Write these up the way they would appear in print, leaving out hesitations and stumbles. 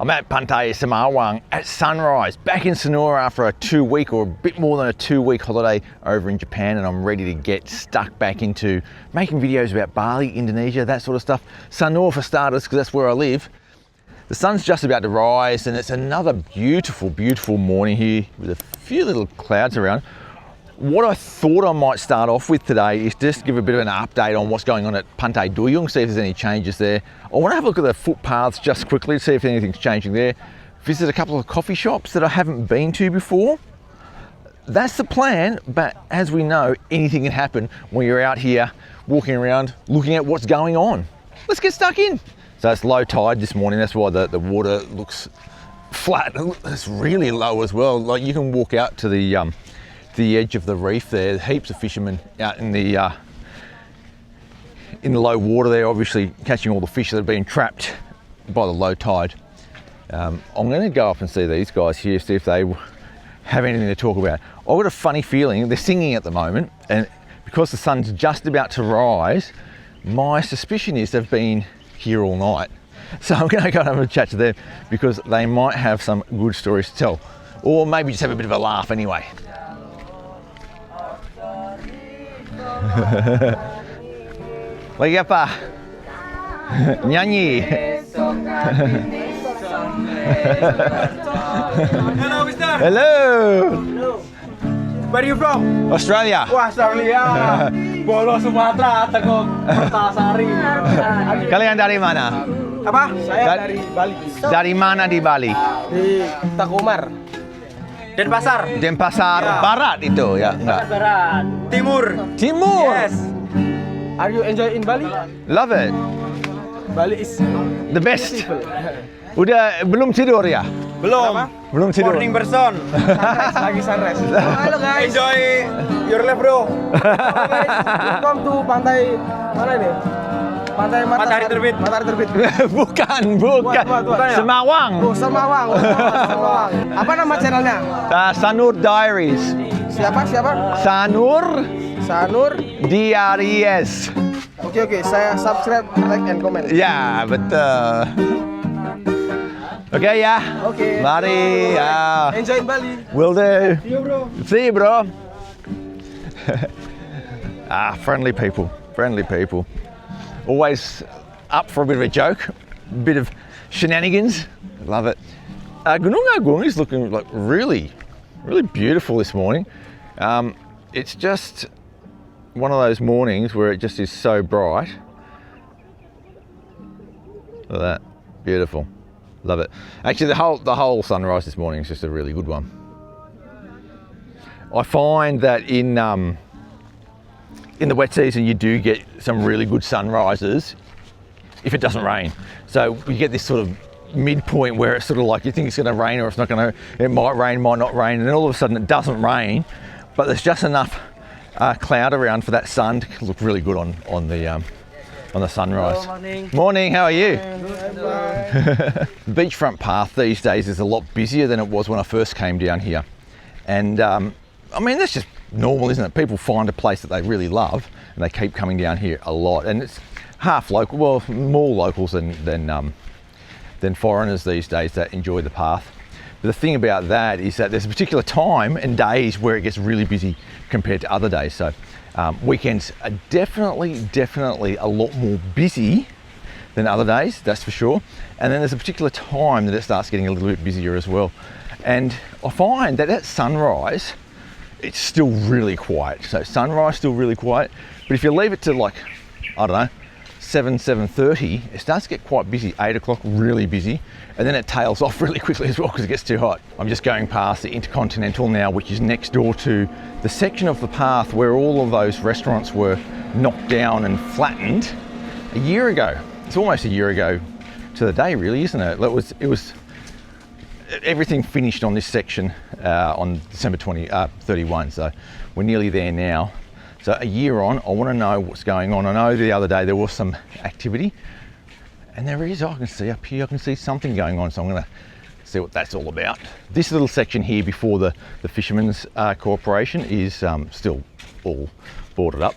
I'm at Pantai Semarwang at sunrise, back in Sanur after a 2-week or a bit more than a 2-week holiday over in Japan, and I'm ready to get stuck back into making videos about Bali, Indonesia, that sort of stuff. Sanur for starters, because that's where I live. The sun's just about to rise and it's another beautiful, beautiful morning here with a few little clouds around. What I thought I might start off with today is just give a bit of an update on what's going on at Pantai Duyung, see if there's any changes there. I want to have a look at the footpaths just quickly, see if anything's changing there. Visit a couple of coffee shops that I haven't been to before. That's the plan, but as we know, anything can happen when you're out here walking around looking at what's going on. Let's get stuck in. So it's low tide this morning, that's why the water looks flat. It's really low as well. Like you can walk out to the edge of the reef there. Heaps of fishermen out in the low water there, obviously catching all the fish that have been trapped by the low tide. I'm going to go up and see these guys here, see if they have anything to talk about. I've got a funny feeling they're singing at the moment, and because the sun's just about to rise, my suspicion is they've been here all night. So I'm going to go and have a chat to them because they might have some good stories to tell, or maybe just have a bit of a laugh anyway. Lagi apa? Nyanyi. Hello, mister. Hello. Where are you from? Australia. Wah, Australia. Bolo Sumatera, Tegok, Kertasari. Kalian dari mana? Apa? Saya dari Bali. Dari mana di Bali? Di Takumar. Denpasar. Denpasar Ya. Barat itu ya? Enggak. Barat. Timur. Timur. Yes. Are you enjoying Bali? Love it. Bali is The best. Udah belum tidur ya? belum. Belum tidur. Morning person. Sunrise, lagi sunrise. Halo guys. Enjoy your life, bro. Halo guys. Welcome to pantai mana ini? Pantai Matahari Terbit. Matahari Terbit. bukan. Bukan ya? Semawang. Oh, Semawang. Semawang. Apa nama channelnya? Sanur Diaries. Siapa? Sanur Sanur. Diaries. Oke, saya subscribe, like, and comment. Ya, betul. Oke ya. Oke. Mari ya. Enjoy Bali. Will do. See you, bro. See you, bro. Friendly people. Always up for a bit of a joke, a bit of shenanigans. Love it. Gunung Agung is looking like really beautiful this morning. It's just one of those mornings where it just is so bright. Look at that, beautiful. Love it. Actually, the whole sunrise this morning is just a really good one. I find that in the wet season you do get some really good sunrises if it doesn't rain. So you get this sort of midpoint where it's sort of like you think it's going to rain or it's not going to. It might rain, might not rain, and then all of a sudden it doesn't rain, but there's just enough cloud around for that sun to look really good on the sunrise. Hello, Morning, how are you? The beachfront path these days is a lot busier than it was when I first came down here. And I mean, that's just normal, isn't it? People find a place that they really love and they keep coming down here a lot. And it's half local, well, more locals than foreigners these days that enjoy the path. But the thing about that is that there's a particular time and days where it gets really busy compared to other days. So weekends are definitely a lot more busy than other days, that's for sure. And then there's a particular time that it starts getting a little bit busier as well. And I find that at sunrise, it's still really quiet. So sunrise, still really quiet. But if you leave it to like, I don't know, 7:30, it starts to get quite busy. 8 o'clock, really busy. And then it tails off really quickly as well because it gets too hot. I'm just going past the Intercontinental now, which is next door to the section of the path where all of those restaurants were knocked down and flattened a year ago. It's almost a year ago to the day, really, isn't it? It was everything finished on this section on December 31, so we're nearly there now. So a year on, I want to know what's going on. I know the other day there was some activity, and there is, I can see up here, I can see something going on, so I'm going to see what that's all about. This little section here before the Fishermen's Corporation is still all boarded up.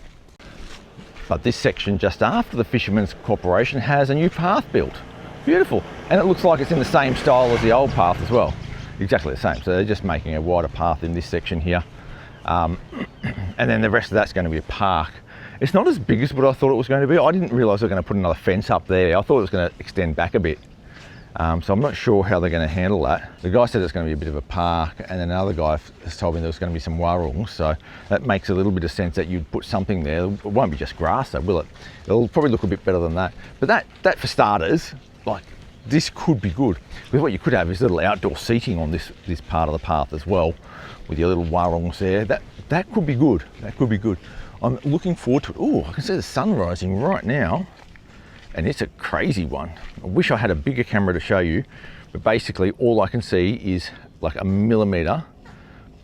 But this section just after the Fishermen's Corporation has a new path built, Beautiful. And it looks like it's in the same style as the old path as well. Exactly the same. So they're just making a wider path in this section here. And then the rest of that's going to be a park. It's not as big as what I thought it was going to be. I didn't realise they were going to put another fence up there. I thought it was going to extend back a bit. So I'm not sure how they're going to handle that. The guy said it's going to be a bit of a park, and then another guy has told me there's going to be some warung, so that makes a little bit of sense that you'd put something there. It won't be just grass though, will it? It'll probably look a bit better than that. But that for starters, like, this could be good. Because what you could have is little outdoor seating on this part of the path as well, with your little warungs there. That could be good. That could be good. I'm looking forward to it. Oh, I can see the sun rising right now. And it's a crazy one. I wish I had a bigger camera to show you, but basically all I can see is like a millimetre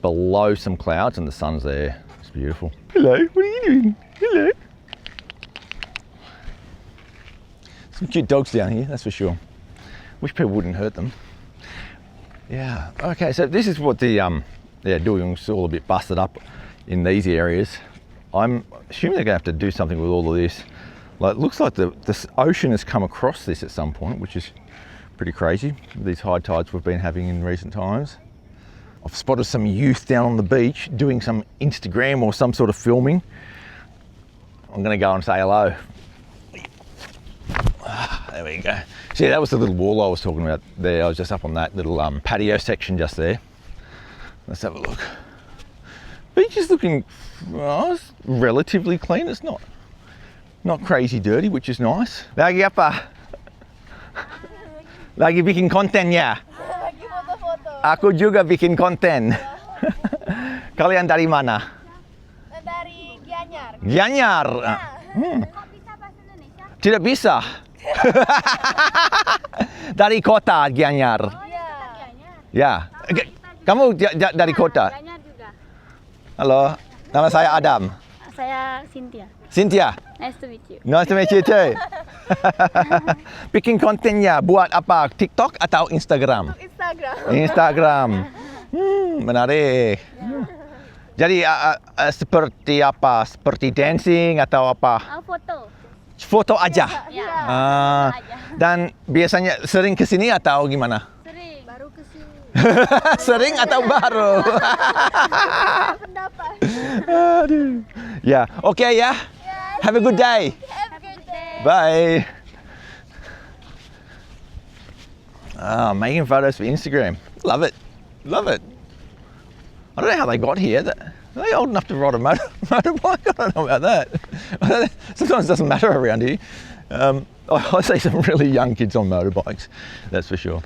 below some clouds and the sun's there. It's beautiful. Hello, what are you doing? Hello. Some cute dogs down here, that's for sure. Wish people wouldn't hurt them. Yeah, okay, so this is what the doing's all a bit busted up in these areas. I'm assuming they're gonna have to do something with all of this. Like, it looks like the ocean has come across this at some point, which is pretty crazy, these high tides we've been having in recent times. I've spotted some youth down on the beach doing some Instagram or some sort of filming. I'm gonna go and say hello. There we go. See, that was the little wall I was talking about there. I was just up on that little patio section just there. Let's have a look. Beach is looking it's relatively clean. It's not crazy dirty, which is nice. Lagi apa? Lagi bikin konten ya? Lagi foto-foto. Aku juga bikin konten. Kalian dari mana? Dari Gianyar. Gianyar. Kok bisa bahasa Indonesia? Tidak bisa. Dari kota Gianyar. Iya. Ya. Kamu dari kota? Gianyar juga. Halo, nama saya Adam. Saya Cynthia. Cynthia. Nice to meet you. Nice to meet you too. Bikin kontennya buat apa? TikTok atau Instagram? Instagram. Instagram. Menarik. Jadi seperti apa? Seperti dancing atau apa? Foto. Foto aja. Ya. Dan biasanya sering kesini atau gimana? Sering. Baru kesini. Sering atau baru? Pendapat. Aduh. Ya, oke ya. Have a good day. Have a good day. Bye. Making photos for Instagram. Love it. Love it. I don't know how they got here. Are they old enough to ride a motorbike? I don't know about that. Sometimes it doesn't matter around here. I see some really young kids on motorbikes, that's for sure.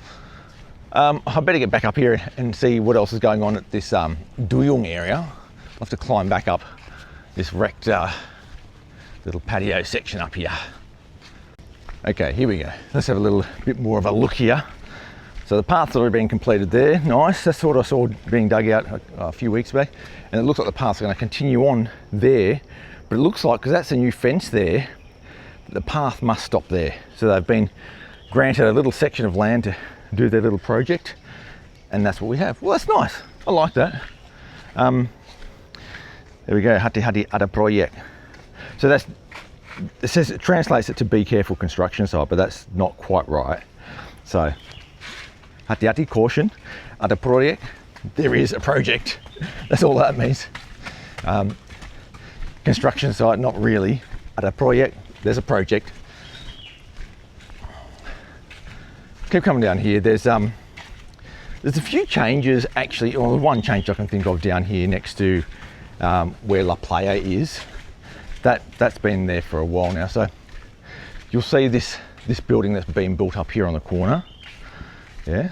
I better get back up here and see what else is going on at this Duyung area. I'll have to climb back up this wrecked little patio section up here. Okay, here we go. Let's have a little bit more of a look here. So the path's already been completed there. Nice. That's what I saw being dug out a few weeks back. And it looks like the path's going to continue on there. But it looks like, because that's a new fence there, the path must stop there. So they've been granted a little section of land to do their little project. And that's what we have. Well, that's nice. I like that. There we go. Hati-hati ada proyek. So it translates it to be careful construction site, but that's not quite right. So hati-hati, caution, ada proyek, there is a project. That's all that means. Construction site, not really. Ada proyek, there's a project. Keep coming down here. There's a few changes actually, or one change I can think of down here next to where La Playa is. That's been there for a while now. So you'll see this building that's been built up here on the corner. Yeah.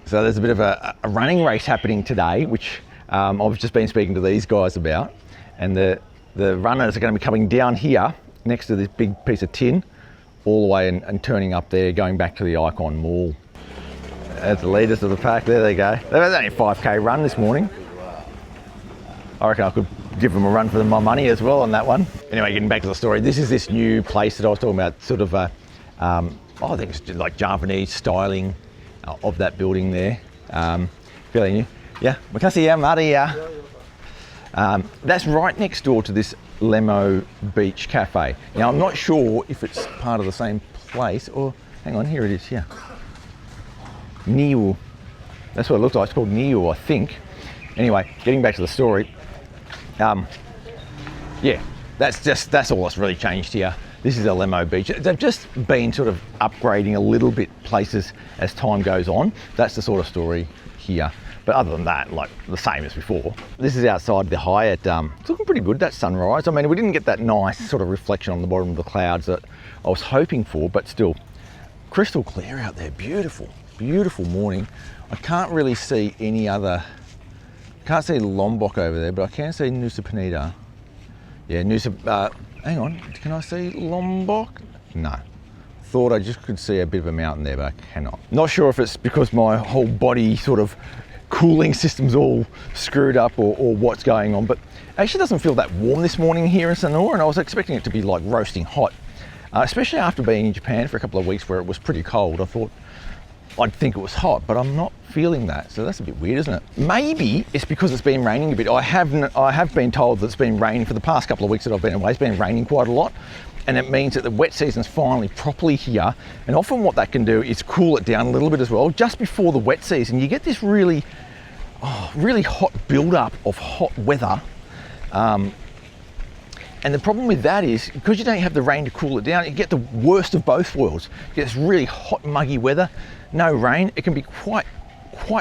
So there's a bit of a running race happening today, which I've just been speaking to these guys about. And the runners are going to be coming down here next to this big piece of tin, all the way and turning up there, going back to the Icon Mall. That's the leaders of the pack. There they go. They've had only a 5K run this morning. I reckon I could give them a run for my money as well on that one. Anyway, getting back to the story, this is this new place that I was talking about, sort of I think it's just like Japanese styling of that building there. Fairly new. Yeah, makasih ya, mari ya. That's right next door to this Lemo Beach Cafe. Now, I'm not sure if it's part of the same place, or hang on, here it is, here. Niu. That's what it looks like. It's called Niu, I think. Anyway, getting back to the story. Yeah, that's all that's really changed here. This is Lemo Beach. They've just been sort of upgrading a little bit places as time goes on. That's the sort of story here. But other than that, like the same as before. This is outside the Hyatt. It's looking pretty good, that sunrise. I mean, we didn't get that nice sort of reflection on the bottom of the clouds that I was hoping for, but still crystal clear out there. Beautiful, beautiful morning. I can't really see any other, can't see Lombok over there, but I can see Nusa Penida. Yeah, hang on, can I see Lombok? No. Thought I just could see a bit of a mountain there, but I cannot. Not sure if it's because my whole body sort of cooling system's all screwed up or what's going on, but it actually doesn't feel that warm this morning here in Sanur, and I was expecting it to be like roasting hot, especially after being in Japan for a couple of weeks where it was pretty cold. I thought I'd think it was hot, but I'm not feeling that, so that's a bit weird, isn't it? Maybe it's because it's been raining a bit. I have been told that it's been raining for the past couple of weeks that I've been away. It's been raining quite a lot, and it means that the wet season's finally properly here, and often what that can do is cool it down a little bit as well. Just before the wet season, you get this really hot build-up of hot weather, and the problem with that is, because you don't have the rain to cool it down, you get the worst of both worlds. You get this really hot, muggy weather, no rain. It can be quite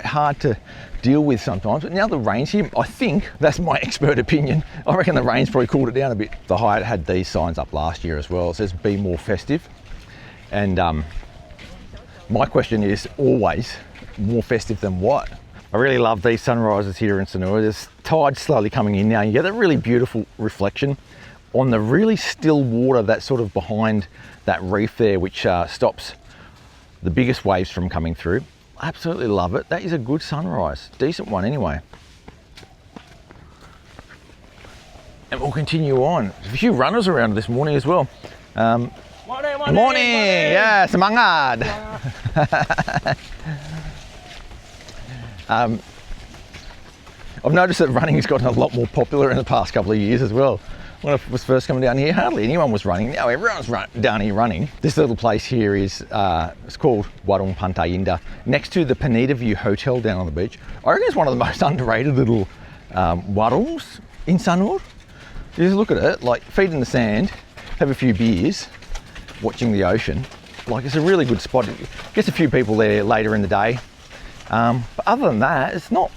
hard to deal with sometimes. But now the rain's here, I think, that's my expert opinion, I reckon the rain's probably cooled it down a bit. The Hyatt had these signs up last year as well. It says, be more festive. And my question is always, more festive than what? I really love these sunrises here in Sanur. There's tide slowly coming in now. You get that really beautiful reflection on the really still water that's sort of behind that reef there, which stops the biggest waves from coming through. Absolutely love it. That is a good sunrise. Decent one anyway. And we'll continue on. There's a few runners around this morning as well. Morning! Yeah, semangat! I've noticed that running has gotten a lot more popular in the past couple of years as well. When I was first coming down here, hardly anyone was running. Now everyone's down here running. This little place here is, it's called Warung Pantai Indah, next to the Penida View Hotel down on the beach. I reckon it's one of the most underrated little warungs in Sanur. You just look at it, like feet in the sand, have a few beers, watching the ocean. Like, it's a really good spot. It gets a few people there later in the day. But other than that, it's not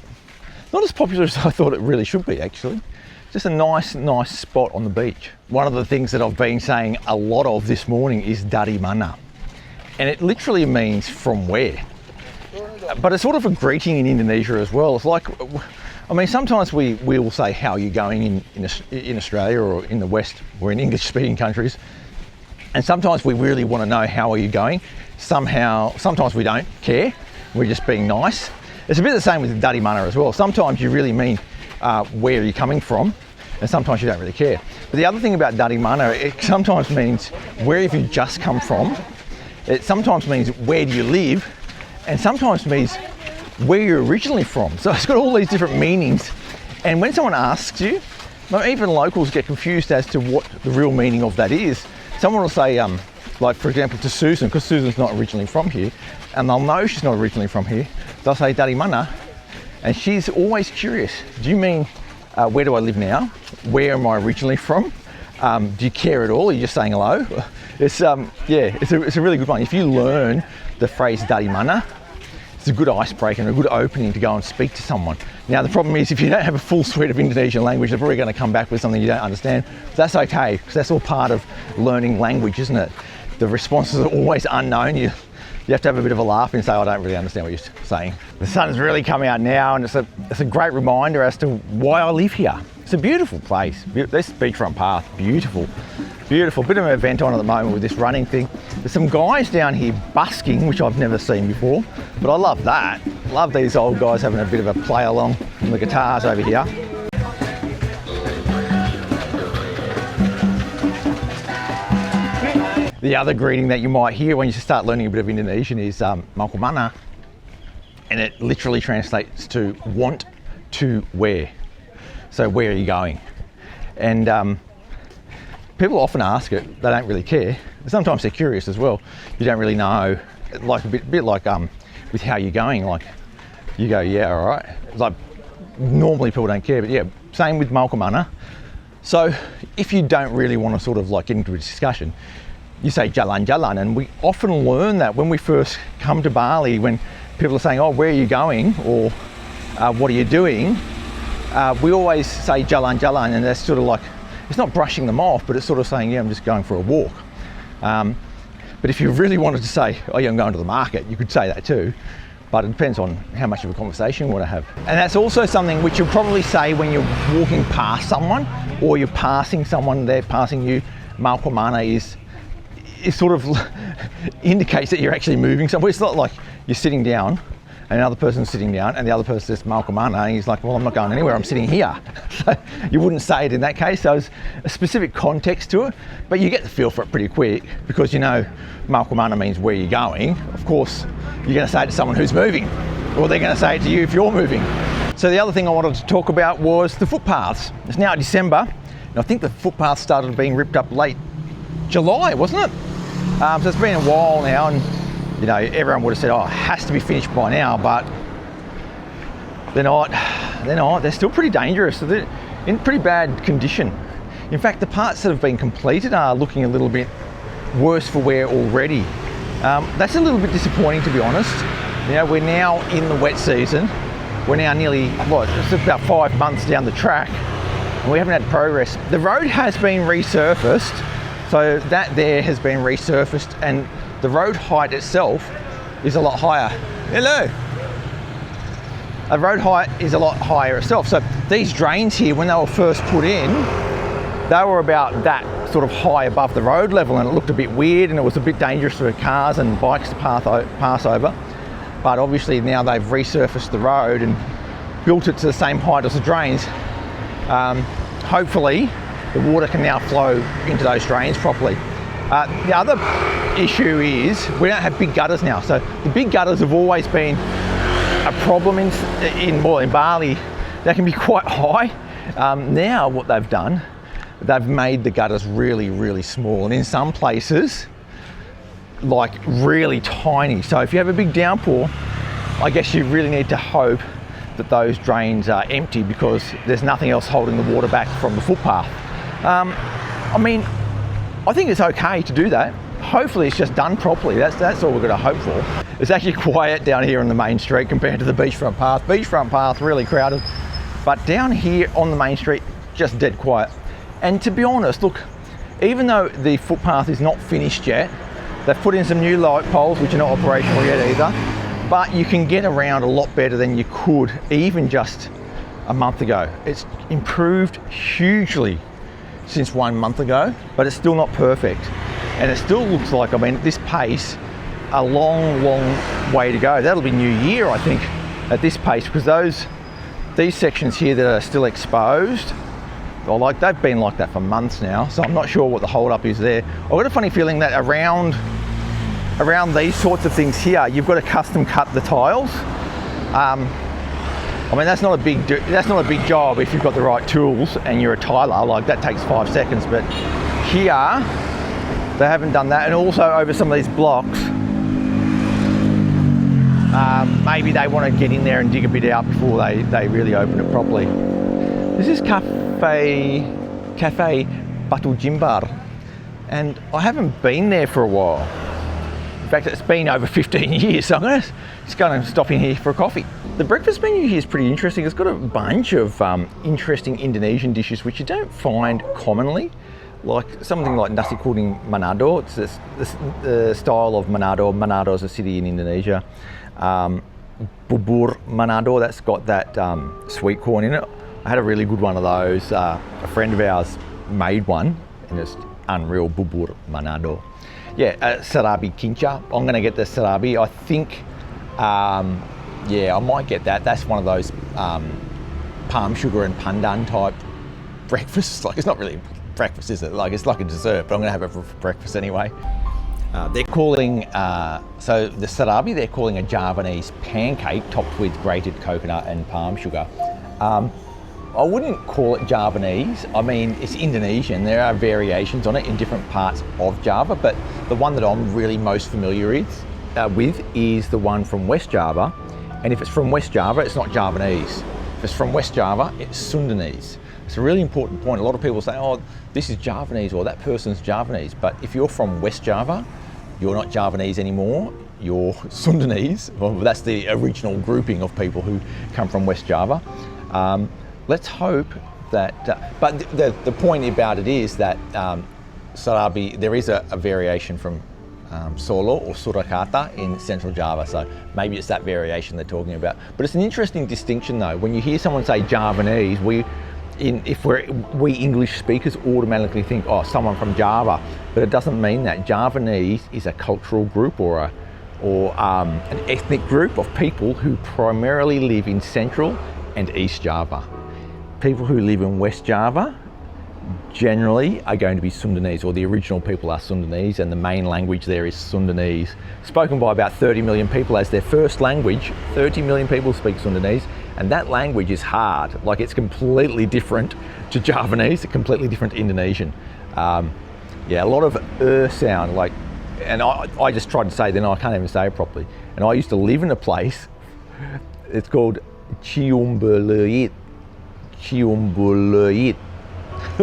as popular as I thought it really should be, actually. Just a nice spot on the beach. One of the things that I've been saying a lot of this morning is dari mana. And it literally means from where. But it's sort of a greeting in Indonesia as well. It's like, I mean, sometimes we will say, how are you going in Australia or in the West or in English-speaking countries. And sometimes we really want to know, how are you going? Sometimes we don't care. We're just being nice. It's a bit the same with dari mana as well. Sometimes you really mean, where are you coming from? And sometimes you don't really care. But the other thing about dari mana, it sometimes means, where have you just come from? It sometimes means, where do you live? And sometimes means, where you're originally from. So it's got all these different meanings. And when someone asks you, even locals get confused as to what the real meaning of that is. Someone will say, like for example to Susan, because Susan's not originally from here, and they'll know she's not originally from here, they'll say dari mana, and she's always curious. Do you mean, where do I live now? Where am I originally from? Do you care at all? Are you just saying hello? It's it's a really good one. If you learn the phrase dari mana, it's a good icebreaker and a good opening to go and speak to someone. Now the problem is, if you don't have a full suite of Indonesian language, they're probably going to come back with something you don't understand. That's okay, because that's all part of learning language, isn't it? The responses are always unknown. You have to have a bit of a laugh and say, I don't really understand what you're saying. The sun's really come out now, and it's a great reminder as to why I live here. It's a beautiful place. This beachfront path, beautiful, beautiful. Bit of an event on at the moment with this running thing. There's some guys down here busking, which I've never seen before, but I love that. Love these old guys having a bit of a play along on the guitars over here. The other greeting that you might hear when you start learning a bit of Indonesian is mau kemana, and it literally translates to want to where. So where are you going? And people often ask it, they don't really care. Sometimes they're curious as well. You don't really know, like a bit like with how you're going, like you go, yeah, all right. Like normally people don't care, but yeah, same with Malkamana. So if you don't really want to sort of like get into a discussion, you say jalan jalan, and we often learn that when we first come to Bali, when people are saying, oh, where are you going, or what are you doing, we always say jalan jalan, and that's sort of like, it's not brushing them off, but it's sort of saying, yeah, I'm just going for a walk. But if you really wanted to say, oh yeah, I'm going to the market, you could say that too, but it depends on how much of a conversation you want to have. And that's also something which you'll probably say when you're walking past someone, or you're passing someone, they're passing you. Malkamana is sort of indicates that you're actually moving somewhere. It's not like you're sitting down and another person's sitting down and the other person says Malkamana, and he's like, well, I'm not going anywhere, I'm sitting here. So you wouldn't say it in that case. So there's a specific context to it, but you get the feel for it pretty quick, because you know Malkamana means where you're going. Of course, you're going to say it to someone who's moving, or they're going to say it to you if you're moving. So the other thing I wanted to talk about was the footpaths. It's now December, and I think the footpaths started being ripped up late July, wasn't it? So it's been a while now, and you know, everyone would have said, oh, it has to be finished by now, but they're not. They're still pretty dangerous. So they're in pretty bad condition. In fact, the parts that have been completed are looking a little bit worse for wear already. That's a little bit disappointing, to be honest. You know, we're now in the wet season. We're now nearly, it's about 5 months down the track, and we haven't had progress. The road has been resurfaced, so that there has been resurfaced, and the road height itself is a lot higher. Hello. The road height is a lot higher itself. So these drains here, when they were first put in, they were about that sort of high above the road level, and it looked a bit weird, and it was a bit dangerous for cars and bikes to pass over. But obviously now they've resurfaced the road and built it to the same height as the drains. Hopefully the water can now flow into those drains properly. The other issue is we don't have big gutters now. So the big gutters have always been a problem in Bali. They can be quite high. Now what they've done, they've made the gutters really, really small, and in some places, like really tiny. So if you have a big downpour, I guess you really need to hope that those drains are empty, because there's nothing else holding the water back from the footpath. I mean, I think it's okay to do that. Hopefully it's just done properly. That's all we're going to hope for. It's actually quiet down here on the main street compared to the beachfront path. Beachfront path really crowded, but down here on the main street, just dead quiet. And to be honest, look, even though the footpath is not finished yet, they've put in some new light poles which are not operational yet either, but you can get around a lot better than you could even just a month ago. It's improved hugely since 1 month ago, but it's still not perfect. And it still looks like, I mean, at this pace, a long, long way to go. That'll be New Year, I think, at this pace, because these sections here that are still exposed, well, like they've been like that for months now, so I'm not sure what the hold up is there. I've got a funny feeling that around these sorts of things here, you've got to custom cut the tiles. I mean, that's not a big job if you've got the right tools and you're a tiler. Like, that takes 5 seconds, but here they haven't done that. And also over some of these blocks, maybe they want to get in there and dig a bit out before they really open it properly. This is Cafe Batu Jimbar, and I haven't been there for a while. In fact, it's been over 15 years, so I'm just going to stop in here for a coffee. The breakfast menu here is pretty interesting. It's got a bunch of interesting Indonesian dishes which you don't find commonly, like something like nasi kuning Manado. It's the style of Manado. Manado is a city in Indonesia. Bubur Manado, that's got that sweet corn in it. I had a really good one of those. A friend of ours made one, and it's unreal. Bubur Manado. Yeah, sarabi kinca. I'm going to get the sarabi. I think, yeah, I might get that. That's one of those palm sugar and pandan type breakfasts. Like, it's not really breakfast, is it? Like, it's like a dessert, but I'm going to have it for breakfast anyway. They're calling, so the sarabi, they're calling a Javanese pancake topped with grated coconut and palm sugar. I wouldn't call it Javanese. I mean, it's Indonesian. There are variations on it in different parts of Java, but the one that I'm really most familiar with is the one from West Java. And if it's from West Java, it's not Javanese. If it's from West Java, it's Sundanese. It's a really important point. A lot of people say, oh, this is Javanese or that person's Javanese. But if you're from West Java, you're not Javanese anymore. You're Sundanese. Well, that's the original grouping of people who come from West Java. Let's hope that, but the point about it is that Sarabi, there is a variation from Solo or Surakarta in Central Java, so maybe it's that variation they're talking about. But it's an interesting distinction though. When you hear someone say Javanese, we English speakers automatically think, oh, someone from Java, but it doesn't mean that. Javanese is a cultural group or an ethnic group of people who primarily live in Central and East Java. People who live in West Java generally are going to be Sundanese, or the original people are Sundanese, and the main language there is Sundanese, spoken by about 30 million people as their first language. 30 million people speak Sundanese, and that language is hard. Like, it's completely different to Javanese, completely different to Indonesian. Yeah, a lot of sound, like, and I just tried to say, then I can't even say it properly. And I used to live in a place, it's called Ciumbuleuit.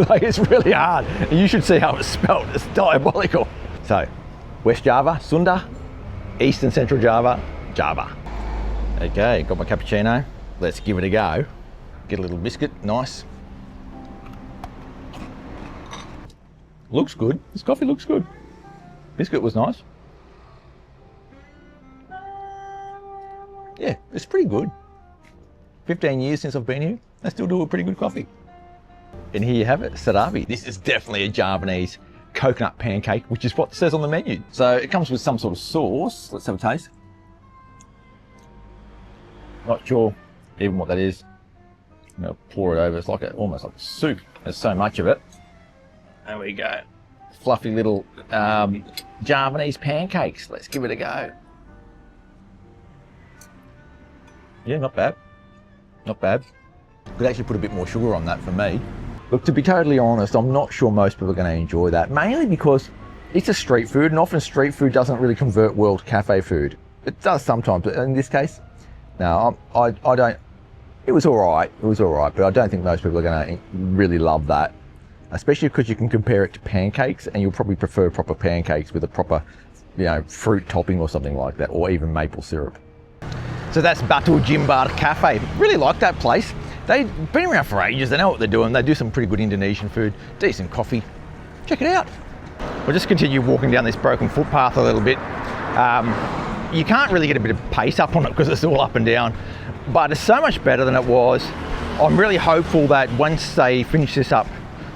Like, it's really hard. You should see how it's spelled. It's diabolical. So, West Java, Sunda, East and Central Java, Java. Okay, got my cappuccino. Let's give it a go. Get a little biscuit, nice. Looks good. This coffee looks good. Biscuit was nice. Yeah, it's pretty good. 15 years since I've been here, I still do a pretty good coffee. And here you have it, sarabi. This is definitely a Javanese coconut pancake, which is what it says on the menu. So it comes with some sort of sauce. Let's have a taste. Not sure even what that is. I'm gonna pour it over. It's like almost like a soup. There's so much of it. There we go. Fluffy little Javanese pancakes. Let's give it a go. Yeah, not bad. Not bad. Could actually put a bit more sugar on that for me. Look, to be totally honest, I'm not sure most people are going to enjoy that, mainly because it's a street food, and often street food doesn't really convert well to cafe food. It does sometimes, but in this case, no, I don't. It was all right, but I don't think most people are going to really love that, especially because you can compare it to pancakes, and you'll probably prefer proper pancakes with a proper, fruit topping or something like that, or even maple syrup. So that's Batu Jimbar Cafe. Really like that place. They've been around for ages, they know what they're doing. They do some pretty good Indonesian food, decent coffee. Check it out. We'll just continue walking down this broken footpath a little bit. You can't really get a bit of pace up on it because it's all up and down, but it's so much better than it was. I'm really hopeful that once they finish this up,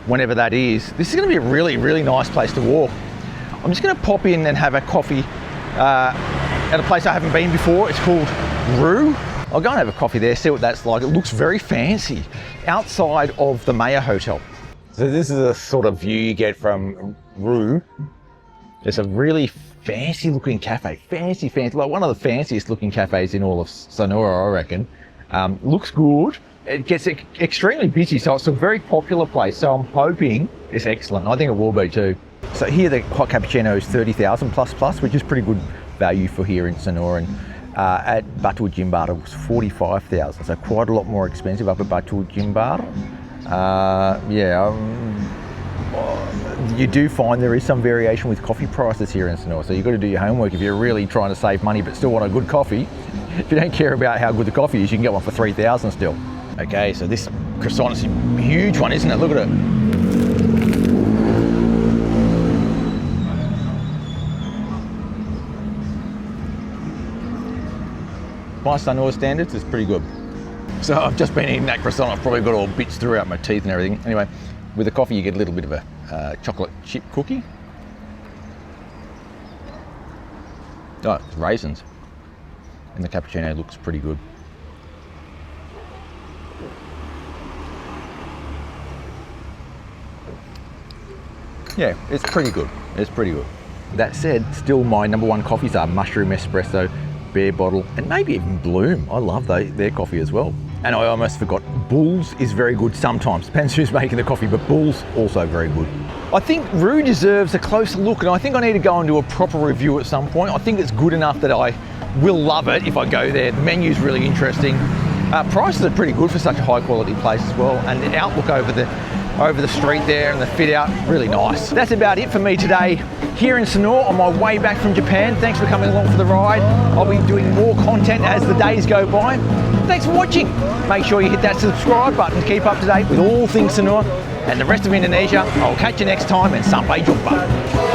whenever that is, this is going to be a really, really nice place to walk. I'm just going to pop in and have a coffee at a place I haven't been before. It's called Roo. I'll go and have a coffee there, see what that's like. It looks very fancy, outside of the Maya Hotel. So this is a sort of view you get from Roo. It's a really fancy looking cafe, fancy, like one of the fanciest looking cafes in all of Sanur, I reckon. Looks good. It gets extremely busy, so it's a very popular place. So I'm hoping it's excellent. I think it will be too. So here the hot cappuccino is 30,000 plus, which is pretty good value for here in Sanur. And at Batu Jimbar it was 45,000, so quite a lot more expensive up at Batu Jimbar. You do find there is some variation with coffee prices here in Sanur, so you've got to do your homework if you're really trying to save money but still want a good coffee. If you don't care about how good the coffee is, you can get one for 3,000 still. Okay, so this croissant is a huge one, isn't it? Look at it. By Sanur standards, it's pretty good. So I've just been eating that croissant. I've probably got all bits throughout my teeth and everything. Anyway, with the coffee you get a little bit of a chocolate chip cookie. Oh, it's raisins. And the cappuccino looks pretty good. Yeah, it's pretty good. It's pretty good. That said, still my number one coffees are mushroom espresso, Bear Bottle, and maybe even Bloom. I love their coffee as well. And I almost forgot, Bull's is very good sometimes. Depends who's making the coffee, but Bull's also very good. I think Rue deserves a closer look, and I think I need to go and do a proper review at some point. I think it's good enough that I will love it if I go there. The menu's really interesting. Prices are pretty good for such a high quality place as well, and the outlook over the street there and the fit out, really nice. That's about it for me today here in Sanur on my way back from Japan. Thanks for coming along for the ride. I'll be doing more content as the days go by. Thanks for watching. Make sure you hit that subscribe button to keep up to date with all things Sanur and the rest of Indonesia. I'll catch you next time, and sampai jumpa.